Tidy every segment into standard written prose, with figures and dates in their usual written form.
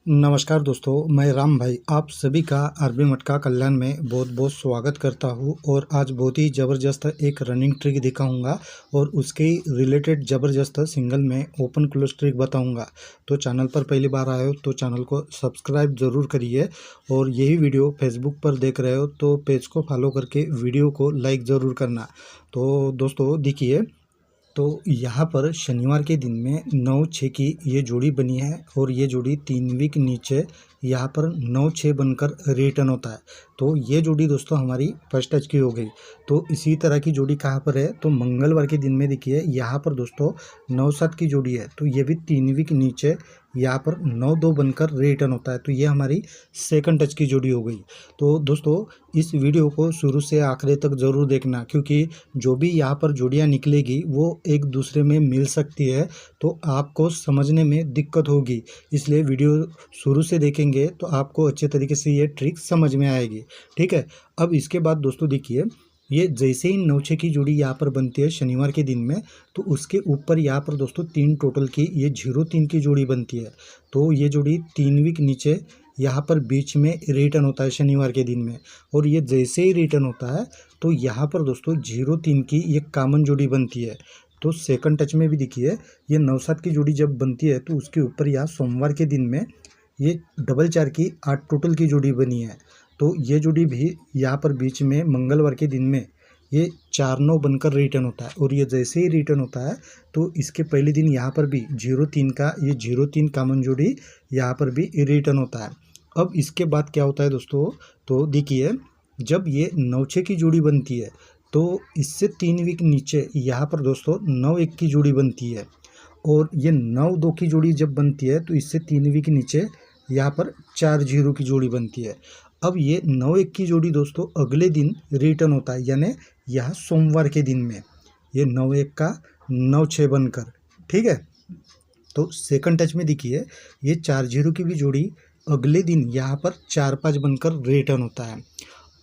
नमस्कार दोस्तों, मैं राम भाई आप सभी का आरबी मटका कल्याण में बहुत बहुत स्वागत करता हूं। और आज बहुत ही ज़बरदस्त एक रनिंग ट्रिक दिखाऊंगा और उसके रिलेटेड ज़बरदस्त सिंगल में ओपन क्लोज ट्रिक बताऊंगा। तो चैनल पर पहली बार आए हो तो चैनल को सब्सक्राइब ज़रूर करिए, और यही वीडियो फेसबुक पर देख रहे हो तो पेज को फॉलो करके वीडियो को लाइक ज़रूर करना। तो दोस्तों देखिए, तो यहाँ पर शनिवार के दिन में 9-6 की ये जोड़ी बनी है, और ये जोड़ी 3 वीक नीचे यहाँ पर 9-6 बनकर रिटर्न होता है। तो ये जोड़ी दोस्तों हमारी फर्स्ट टच की हो गई। तो इसी तरह की जोड़ी कहाँ पर है, तो मंगलवार के दिन में देखिए यहाँ पर दोस्तों 9-7 की जोड़ी है, तो ये भी 3 वीक नीचे यहाँ पर 9-2 बनकर रिटर्न होता है। तो ये हमारी सेकंड टच की जोड़ी हो गई। तो दोस्तों इस वीडियो को शुरू से आखिरी तक ज़रूर देखना, क्योंकि जो भी यहाँ पर जोड़ियाँ निकलेगी वो एक दूसरे में मिल सकती है, तो आपको समझने में दिक्कत होगी। इसलिए वीडियो शुरू से देखेंगे तो आपको अच्छे तरीके से ये ट्रिक समझ में आएगी। ठीक है। अब इसके बाद दोस्तों देखिए, ये जैसे ही 9-6 की जोड़ी यहाँ पर बनती है शनिवार के दिन में, तो उसके ऊपर यहाँ पर दोस्तों 3 टोटल की ये 0-3 की जोड़ी बनती है। तो ये जोड़ी 3 वीक नीचे यहाँ पर बीच में रिटर्न होता है शनिवार के दिन में, और ये जैसे ही रिटर्न होता है तो यहाँ पर दोस्तों 0-3 की ये कॉमन जोड़ी बनती है। तो सेकंड टच में भी देखिए, ये 9-7 की जोड़ी जब बनती है तो उसके ऊपर यहाँ सोमवार के दिन में ये 4-4 की 8 टोटल की जोड़ी बनी है। तो ये जोड़ी भी यहाँ पर बीच में मंगलवार के दिन में ये 4-9 बनकर रिटर्न होता है, और ये जैसे ही रिटर्न होता है तो इसके पहले दिन यहाँ पर भी 0-3 का ये 0-3 कॉमन जोड़ी यहाँ पर भी रिटर्न होता है। अब इसके बाद क्या होता है दोस्तों, तो देखिए जब ये 9-6 की जोड़ी बनती है तो इससे 3 वीक नीचे यहाँ पर दोस्तों 9-1 की जोड़ी बनती है, और ये 9-2 की जोड़ी जब बनती है तो इससे 3 वीक नीचे यहाँ पर 4-0 की जोड़ी बनती है। अब ये 9-1 की जोड़ी दोस्तों अगले दिन रिटर्न होता है, यानी यह सोमवार के दिन में ये 9-1 का 9-6 बनकर। ठीक है। तो सेकंड टच में देखिए, ये 4-0 की भी जोड़ी अगले दिन यहाँ पर 4-5 बनकर रिटर्न होता है।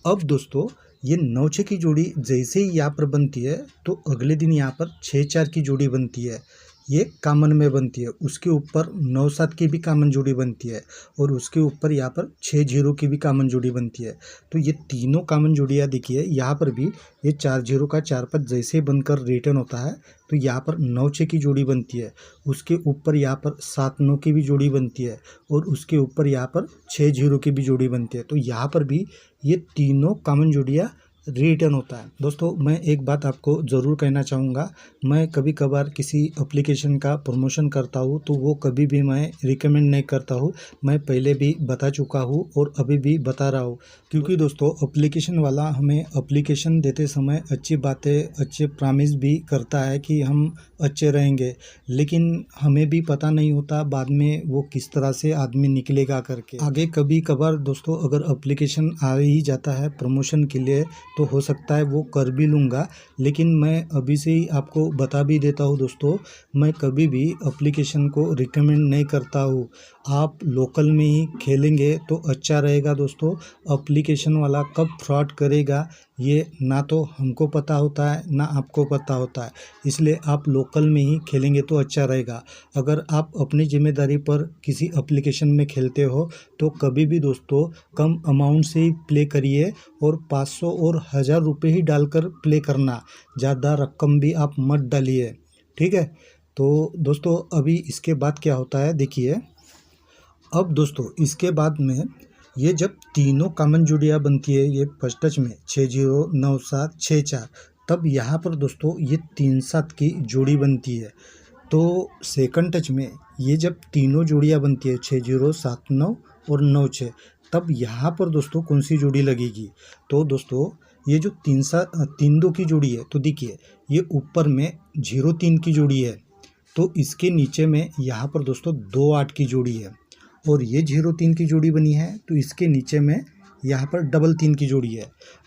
अब दोस्तों ये 9-6 की जोड़ी जैसे ही यहाँ पर बनती है तो अगले दिन यहाँ पर 6-4 की जोड़ी बनती है, ये कॉमन में बनती है। उसके ऊपर 9-7 की भी कॉमन जोड़ी बनती है, और उसके ऊपर यहाँ पर 6-0 की भी कॉमन जोड़ी बनती है। तो ये तीनों कॉमन जोड़ियाँ देखिए, यहाँ पर भी ये 4-0 का 4-5 जैसे बनकर रिटर्न होता है तो यहाँ पर 9-6 की जोड़ी बनती है। उसके ऊपर यहाँ पर 7-9 की भी जोड़ी बनती है, और उसके ऊपर यहाँ पर 6-0 की भी जोड़ी बनती है। तो यहाँ पर भी ये तीनों कॉमन जोड़ियाँ रिटर्न होता है। दोस्तों मैं एक बात आपको ज़रूर कहना चाहूँगा, मैं कभी कभार किसी एप्लीकेशन का प्रमोशन करता हूँ तो वो कभी भी मैं रिकमेंड नहीं करता हूँ। मैं पहले भी बता चुका हूँ और अभी भी बता रहा हूँ, क्योंकि दोस्तों एप्लीकेशन वाला हमें एप्लीकेशन देते समय अच्छी बातें अच्छे प्रॉमिस भी करता है कि हम अच्छे रहेंगे, लेकिन हमें भी पता नहीं होता बाद में वो किस तरह से आदमी निकलेगा करके आगे। कभी कभार दोस्तों अगर एप्लीकेशन आ ही जाता है प्रमोशन के लिए तो हो सकता है वो कर भी लूँगा, लेकिन मैं अभी से ही आपको बता भी देता हूँ दोस्तों, मैं कभी भी एप्लीकेशन को रिकमेंड नहीं करता हूँ। आप लोकल में ही खेलेंगे तो अच्छा रहेगा दोस्तों। एप्लीकेशन वाला कब फ्रॉड करेगा ये ना तो हमको पता होता है ना आपको पता होता है, इसलिए आप लोकल में ही खेलेंगे तो अच्छा रहेगा। अगर आप अपनी जिम्मेदारी पर किसी एप्लीकेशन में खेलते हो तो कभी भी दोस्तों कम अमाउंट से ही प्ले करिए, और 500 और 1000 रुपये ही डालकर प्ले करना, ज़्यादा रकम भी आप मत डालिए। ठीक है। तो दोस्तों अभी इसके बाद क्या होता है देखिए, अब दोस्तों इसके बाद में ये जब तीनों कॉमन जोड़ियाँ बनती है ये फर्स्ट टच में 6-0, 9-7, 6-4, तब यहाँ पर दोस्तों ये 3-7 की जोड़ी बनती है। तो सेकंड टच में ये जब तीनों जोड़ियाँ बनती है 6-0, 7-9 और 9-6, तब यहाँ पर दोस्तों कौन सी जोड़ी लगेगी, तो दोस्तों ये जो 3-2 की जोड़ी है, तो देखिए ये ऊपर में 0-3 की जोड़ी है, तो इसके नीचे में यहाँ पर दोस्तों 2-8 की जोड़ी है, और ये 0-3 की जोड़ी बनी है तो इसके नीचे में यहाँ पर 3-3 की जोड़ी है।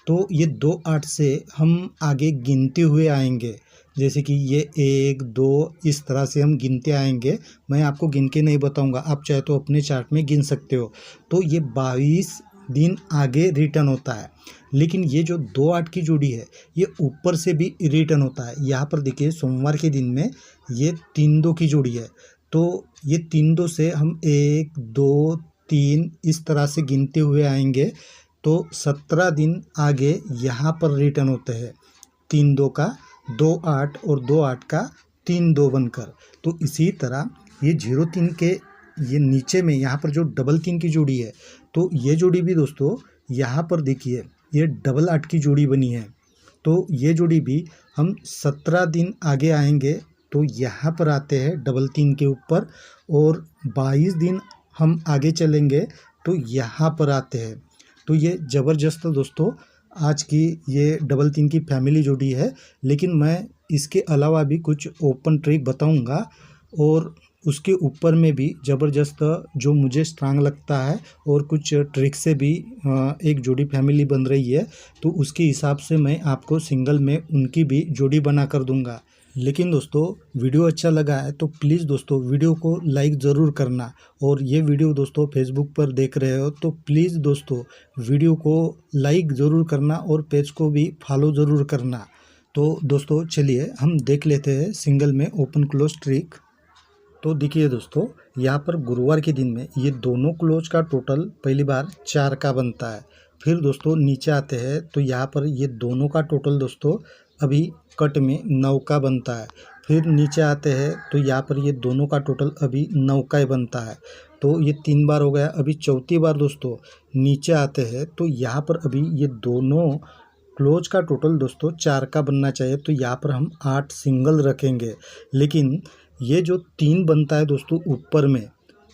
तो ये 2-8 से हम आगे गिनते हुए आएंगे, जैसे कि ये 1-2 इस तरह से हम गिनते आएंगे। मैं आपको गिन के नहीं बताऊंगा, आप चाहे तो अपने चार्ट में गिन सकते हो। तो ये 22 दिन आगे रिटर्न होता है, लेकिन ये जो 2-8 की जोड़ी है ये ऊपर से भी रिटर्न होता है। यहाँ पर देखिए सोमवार के दिन में ये 3-2 की जोड़ी है, तो ये 3 2 से हम 1 2 3 इस तरह से गिनते हुए आएंगे, तो 17 दिन आगे यहाँ पर रिटर्न होते हैं। 3 2 का 2 8 और 2 8 का 3 2 बनकर। तो इसी तरह ये 0 3 के ये नीचे में यहाँ पर जो डबल 3 की जोड़ी है, तो ये जोड़ी भी दोस्तों यहाँ पर देखिए ये डबल 8 की जोड़ी बनी है। तो ये जोड़ी भी हम 17 दिन आगे आएंगे तो यहाँ पर आते हैं डबल 3 के ऊपर, और 22 दिन हम आगे चलेंगे तो यहाँ पर आते हैं। तो ये ज़बरदस्त दोस्तों आज की ये डबल 3 की फैमिली जोड़ी है। लेकिन मैं इसके अलावा भी कुछ ओपन ट्रिक बताऊंगा, और उसके ऊपर में भी ज़बरदस्त जो मुझे स्ट्रांग लगता है और कुछ ट्रिक से भी एक जोड़ी फैमिली बन रही है, तो उसके हिसाब से मैं आपको सिंगल में उनकी भी जोड़ी बना कर दूंगा। लेकिन दोस्तों वीडियो अच्छा लगा है तो प्लीज़ दोस्तों वीडियो को लाइक ज़रूर करना, और ये वीडियो दोस्तों फेसबुक पर देख रहे हो तो प्लीज़ दोस्तों वीडियो को लाइक ज़रूर करना और पेज को भी फॉलो ज़रूर करना। तो दोस्तों चलिए हम देख लेते हैं सिंगल में ओपन क्लोज ट्रिक। तो देखिए दोस्तों यहाँ पर गुरुवार के दिन में ये दोनों क्लोज का टोटल पहली बार 4 का बनता है। फिर दोस्तों नीचे आते हैं तो यहाँ पर ये दोनों का टोटल दोस्तों अभी कट में 9 का बनता है। फिर नीचे आते हैं तो यहाँ पर ये दोनों का टोटल अभी 9 का ही बनता है। तो ये 3 बार हो गया। अभी चौथी बार दोस्तों नीचे आते हैं तो यहाँ पर अभी ये दोनों क्लोज का टोटल दोस्तों 4 का बनना चाहिए। तो यहाँ पर हम 8 सिंगल रखेंगे, लेकिन ये जो 3 बनता है दोस्तों ऊपर में,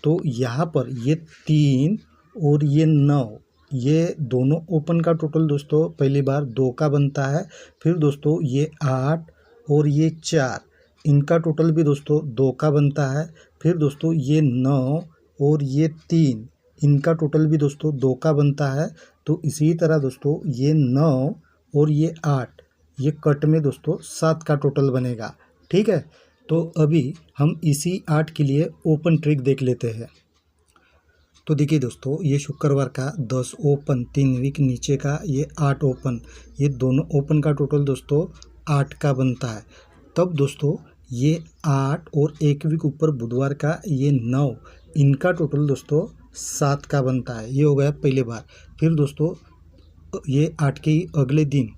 तो यहाँ पर ये 3 और ये 9 ये दोनों ओपन का टोटल दोस्तों पहली बार 2 का बनता है। फिर दोस्तों ये 8 और ये 4 इनका टोटल भी दोस्तों 2 का बनता है। फिर दोस्तों ये 9 और ये 3 इनका टोटल भी दोस्तों 2 का बनता है। तो इसी तरह दोस्तों ये 9 और ये 8 ये कट में दोस्तों 7 का टोटल बनेगा। ठीक है, तो अभी हम इसी 8 के लिए ओपन ट्रिक देख लेते हैं। तो देखिए दोस्तों ये शुक्रवार का 10 ओपन, 3 वीक नीचे का ये 8 ओपन, ये दोनों ओपन का टोटल दोस्तों 8 का बनता है। तब दोस्तों ये 8 और 1 वीक ऊपर बुधवार का ये 9 इनका टोटल दोस्तों 7 का बनता है। ये हो गया पहली बार। फिर दोस्तों ये 8 के ही अगले दिन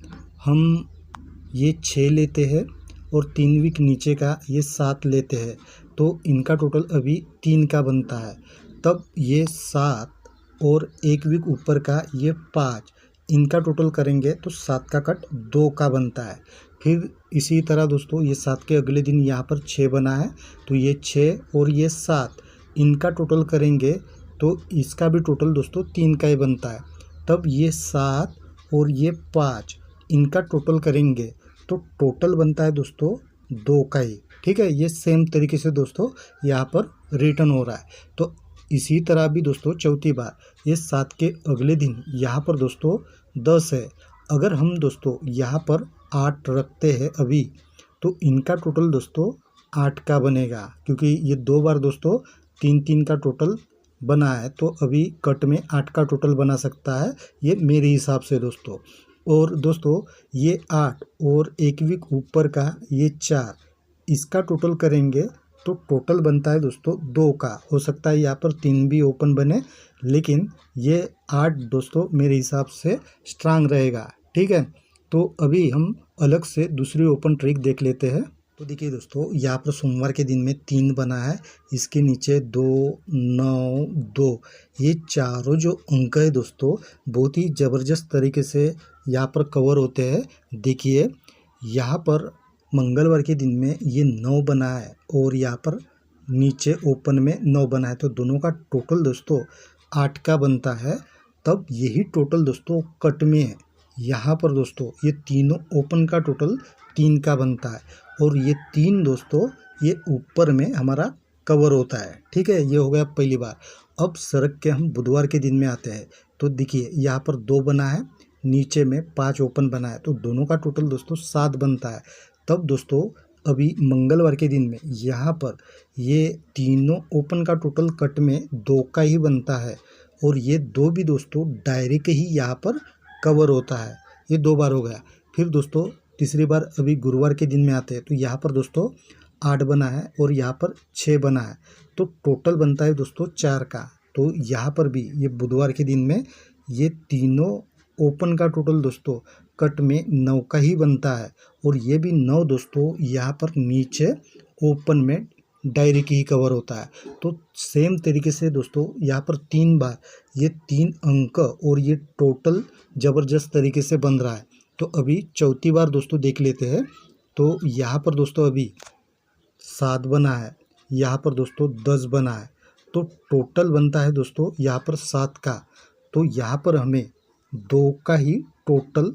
हम ये 6 लेते हैं और 3 वीक नीचे का ये 7 लेते हैं, तो इनका टोटल अभी 3 का बनता है। तब ये 7 और 1 वीक ऊपर का ये 5 इनका टोटल करेंगे तो 7 का कट 2 का बनता है। फिर इसी तरह दोस्तों ये 7 के अगले दिन यहाँ पर 6 बना है, तो ये 6 और ये 7 इनका टोटल करेंगे तो इसका भी टोटल दोस्तों 3 का ही बनता है। तब ये 7 और ये 5 इनका टोटल करेंगे तो टोटल बनता है दोस्तों 2 का ही। ठीक है, ये सेम तरीके से दोस्तों यहाँ पर रिटर्न हो रहा है। तो इसी तरह भी दोस्तों चौथी बार ये 7 के अगले दिन यहाँ पर दोस्तों 10 है। अगर हम दोस्तों यहाँ पर 8 रखते हैं अभी, तो इनका टोटल दोस्तों 8 का बनेगा, क्योंकि ये 2 बार दोस्तों 3 3 का टोटल बना है, तो अभी कट में 8 का टोटल बना सकता है ये मेरे हिसाब से दोस्तों। और दोस्तों ये 8 और 1 वीक ऊपर का ये 4 इसका टोटल करेंगे तो टोटल बनता है दोस्तों 2 का। हो सकता है यहाँ पर 3 भी ओपन बने, लेकिन ये 8 दोस्तों मेरे हिसाब से स्ट्रांग रहेगा। ठीक है, तो अभी हम अलग से दूसरी ओपन ट्रिक देख लेते हैं। तो देखिए दोस्तों यहाँ पर सोमवार के दिन में 3 बना है, इसके नीचे 2 9 2 ये चारों जो अंक है दोस्तों बहुत ही ज़बरदस्त तरीके से यहाँ पर कवर होते हैं। देखिए यहाँ पर मंगलवार के दिन में ये 9 बना है और यहाँ पर नीचे ओपन में 9 बना है, तो दोनों का टोटल दोस्तों 8 का बनता है। तब यही टोटल दोस्तों कट में है। यहाँ पर दोस्तों ये तीनों ओपन का टोटल 3 का बनता है, और ये 3 दोस्तों ये ऊपर में हमारा कवर होता है। ठीक है, ये हो गया पहली बार। अब सरक के हम बुधवार के दिन में आते हैं। तो देखिए यहाँ पर 2 बना है, नीचे में 5 ओपन बना है, तो दोनों का टोटल दोस्तों 7 बनता है। तब दोस्तों अभी मंगलवार के दिन में यहाँ पर ये तीनों ओपन का टोटल कट में 2 का ही बनता है, और ये 2 भी दोस्तों डायरेक्ट ही यहाँ पर कवर होता है। ये 2 बार हो गया। फिर दोस्तों तीसरी बार अभी गुरुवार के दिन में आते हैं, तो यहाँ पर दोस्तों 8 बना है और यहाँ पर 6 बना है, तो टोटल बनता है दोस्तों 4 का। तो यहाँ पर भी ये बुधवार के दिन में ये तीनों ओपन का टोटल दोस्तों कट में 9 का ही बनता है, और ये भी 9 दोस्तों यहाँ पर नीचे ओपन में डायरेक्ट ही कवर होता है। तो सेम तरीके से दोस्तों यहाँ पर 3 बार ये 3 अंक और ये टोटल ज़बरदस्त तरीके से बन रहा है। तो अभी चौथी बार दोस्तों देख लेते हैं। तो यहाँ पर दोस्तों अभी 7 बना है, यहाँ पर दोस्तों 10 बना है, तो टोटल बनता है दोस्तों यहाँ पर 7 का। तो यहाँ पर हमें 2 का ही टोटल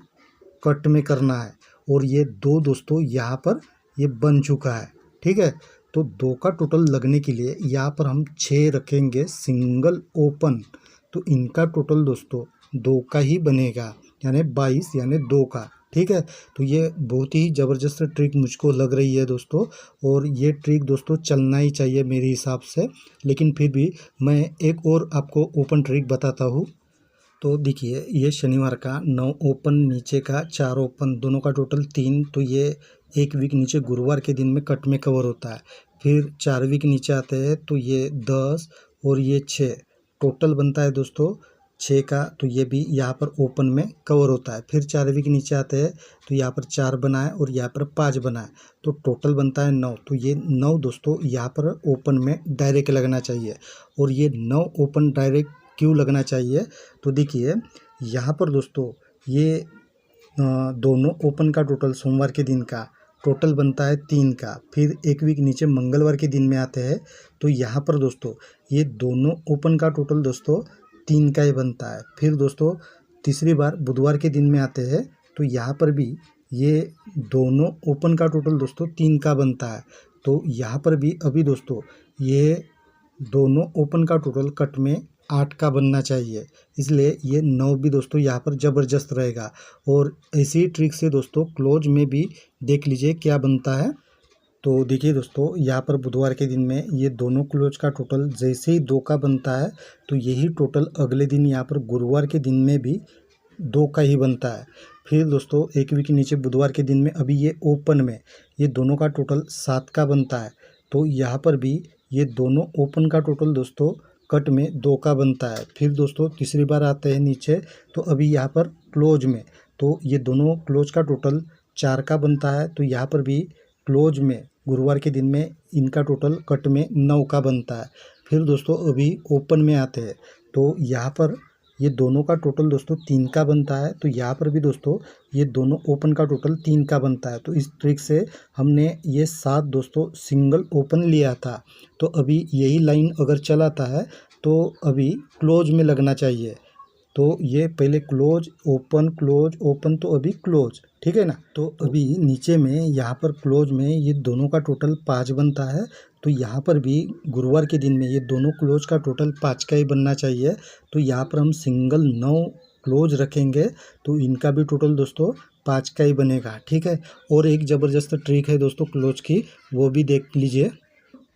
कट में करना है, और ये 2 दोस्तों यहाँ पर ये बन चुका है। ठीक है, तो 2 का टोटल लगने के लिए यहाँ पर हम 6 रखेंगे सिंगल ओपन, तो इनका टोटल दोस्तों 2 का ही बनेगा, यानी 22 यानी 2 का। ठीक है, तो ये बहुत ही ज़बरदस्त ट्रिक मुझको लग रही है दोस्तों, और ये ट्रिक दोस्तों चलना ही चाहिए मेरे हिसाब से। लेकिन फिर भी मैं एक और आपको ओपन ट्रिक बताता हूँ। तो देखिए, ये शनिवार का 9 ओपन, नीचे का 4 ओपन, दोनों का टोटल 3, तो ये एक वीक नीचे गुरुवार के दिन में कट में कवर होता है। फिर 4 वीक नीचे आते हैं तो ये 10 और ये 6, टोटल बनता है दोस्तों 6 का, तो ये भी यहाँ पर ओपन में कवर होता है। फिर 4 वीक नीचे आते हैं तो यहाँ पर 4 बना है और यहाँ पर 5 बना है, तो टोटल बनता है 9। तो ये 9 दोस्तों यहाँ पर ओपन में डायरेक्ट लगना चाहिए। और ये 9 ओपन डायरेक्ट क्यों लगना चाहिए, तो देखिए यहाँ पर दोस्तों ये दोनों ओपन का टोटल सोमवार के दिन का टोटल बनता है 3 का। फिर एक वीक नीचे मंगलवार के दिन में आते हैं तो यहाँ पर दोस्तों ये दोनों ओपन का टोटल दोस्तों 3 का ही बनता है। फिर दोस्तों तीसरी बार बुधवार के दिन में आते हैं तो यहाँ पर भी ये दोनों ओपन का टोटल दोस्तों 3 का बनता है। तो यहाँ पर भी अभी दोस्तों ये दोनों ओपन का टोटल कट में 8 का बनना चाहिए, इसलिए ये 9 भी दोस्तों यहाँ पर ज़बरदस्त रहेगा। और इसी ट्रिक से दोस्तों क्लोज में भी देख लीजिए क्या बनता है। तो देखिए दोस्तों, यहाँ पर बुधवार के दिन में ये दोनों क्लोज का टोटल जैसे ही 2 का बनता है, तो यही टोटल अगले दिन यहाँ पर गुरुवार के दिन में भी 2 का ही बनता है। फिर दोस्तों एक वीक नीचे बुधवार के दिन में अभी ये ओपन में ये दोनों का टोटल 7 का बनता है, तो यहाँ पर भी ये दोनों ओपन का टोटल दोस्तों कट में 2 का बनता है। फिर दोस्तों तीसरी बार आते हैं नीचे तो अभी यहाँ पर क्लोज में, तो ये दोनों क्लोज का टोटल 4 का बनता है, तो यहाँ पर भी क्लोज में गुरुवार के दिन में इनका टोटल कट में 9 का बनता है। फिर दोस्तों अभी ओपन में आते हैं तो यहाँ पर ये दोनों का टोटल दोस्तों 3 का बनता है, तो यहाँ पर भी दोस्तों ये दोनों ओपन का टोटल 3 का बनता है। तो इस ट्रिक से हमने ये 7 दोस्तों सिंगल ओपन लिया था, तो अभी यही लाइन अगर चलाता है तो अभी क्लोज में लगना चाहिए। तो ये पहले क्लोज ओपन तो अभी क्लोज, ठीक है ना। तो अभी नीचे में यहाँ पर क्लोज में ये दोनों का टोटल 5 बनता है, तो यहाँ पर भी गुरुवार के दिन में ये दोनों क्लोज का टोटल 5 का ही बनना चाहिए। तो यहाँ पर हम सिंगल 9 क्लोज रखेंगे तो इनका भी टोटल दोस्तों 5 का ही बनेगा। ठीक है, और एक ज़बरदस्त ट्रिक है दोस्तों क्लोज की, वो भी देख लीजिए।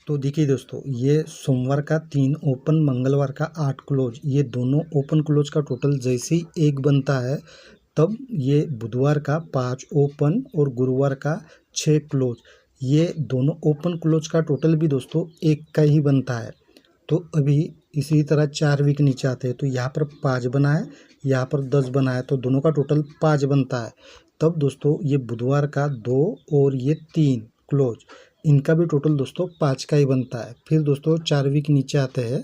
तो देखिए दोस्तों, ये सोमवार का 3 ओपन, मंगलवार का 8 क्लोज, ये दोनों ओपन क्लोज का टोटल जैसे ही 1 बनता है, तब ये बुधवार का 5 ओपन और गुरुवार का 6 क्लोज, ये दोनों ओपन क्लोज का टोटल भी दोस्तों 1 का ही बनता है। तो अभी इसी तरह 4 वीक नीचे आते हैं तो यहाँ पर 5 बना है, यहाँ पर 10 बना है, तो दोनों का टोटल 5 बनता है। तब दोस्तों ये बुधवार का 2 और ये 3 क्लोज, इनका भी टोटल दोस्तों 5 का ही बनता है। फिर दोस्तों 4 वीक नीचे आते हैं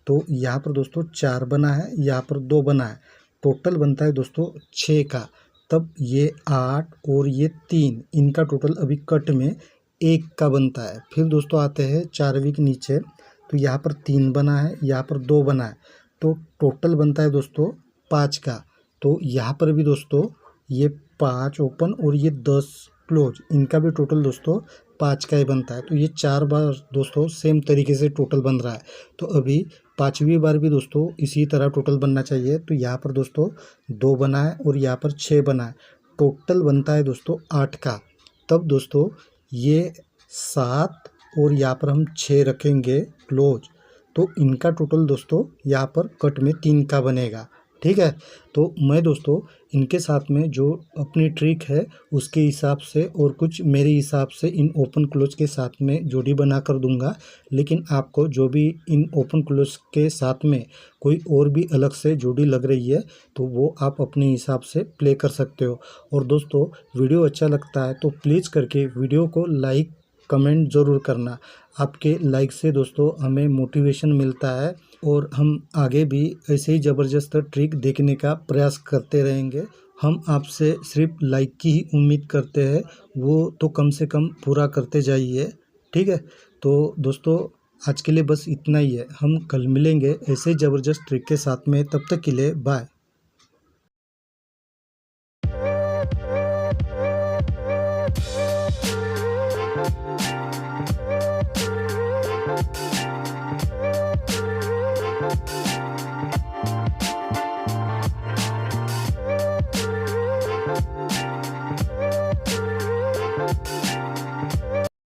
तो यहाँ पर दोस्तों 4 बना है, यहाँ पर 2 बना है, टोटल बनता है दोस्तों 6 का। तब ये 8 और ये 3, इनका टोटल अभी कट में 1 का बनता है। फिर दोस्तों आते हैं 4 वीक नीचे तो यहाँ पर 3 बना है, यहाँ पर 2 बना है, तो टोटल बनता है दोस्तों 5 का। तो यहाँ पर भी दोस्तों ये 5 ओपन और ये 10 क्लोज, इनका भी टोटल दोस्तों 5 का ही बनता है। तो ये 4 बार दोस्तों सेम तरीके से टोटल बन रहा है। तो अभी 5वीं बार भी दोस्तों इसी तरह टोटल बनना चाहिए। तो यहाँ पर दोस्तों 2 बना है और यहाँ पर 6 बना है, टोटल बनता है दोस्तों 8 का। तब दोस्तों ये 7 और यहाँ पर हम 6 रखेंगे क्लोज, तो इनका टोटल दोस्तों यहाँ पर कट में 3 का बनेगा। ठीक है, तो मैं दोस्तों इनके साथ में जो अपनी ट्रिक है उसके हिसाब से और कुछ मेरे हिसाब से इन ओपन क्लोज के साथ में जोड़ी बना कर दूंगा। लेकिन आपको जो भी इन ओपन क्लोज के साथ में कोई और भी अलग से जोड़ी लग रही है तो वो आप अपने हिसाब से प्ले कर सकते हो। और दोस्तों, वीडियो अच्छा लगता है तो प्लीज़ करके वीडियो को लाइक कमेंट ज़रूर करना। आपके लाइक से दोस्तों हमें मोटिवेशन मिलता है और हम आगे भी ऐसे ही ज़बरदस्त ट्रिक देखने का प्रयास करते रहेंगे। हम आपसे सिर्फ लाइक की ही उम्मीद करते हैं, वो तो कम से कम पूरा करते जाइए। ठीक है, तो दोस्तों आज के लिए बस इतना ही है। हम कल मिलेंगे ऐसे ज़बरदस्त ट्रिक के साथ में, तब तक के लिए बाय।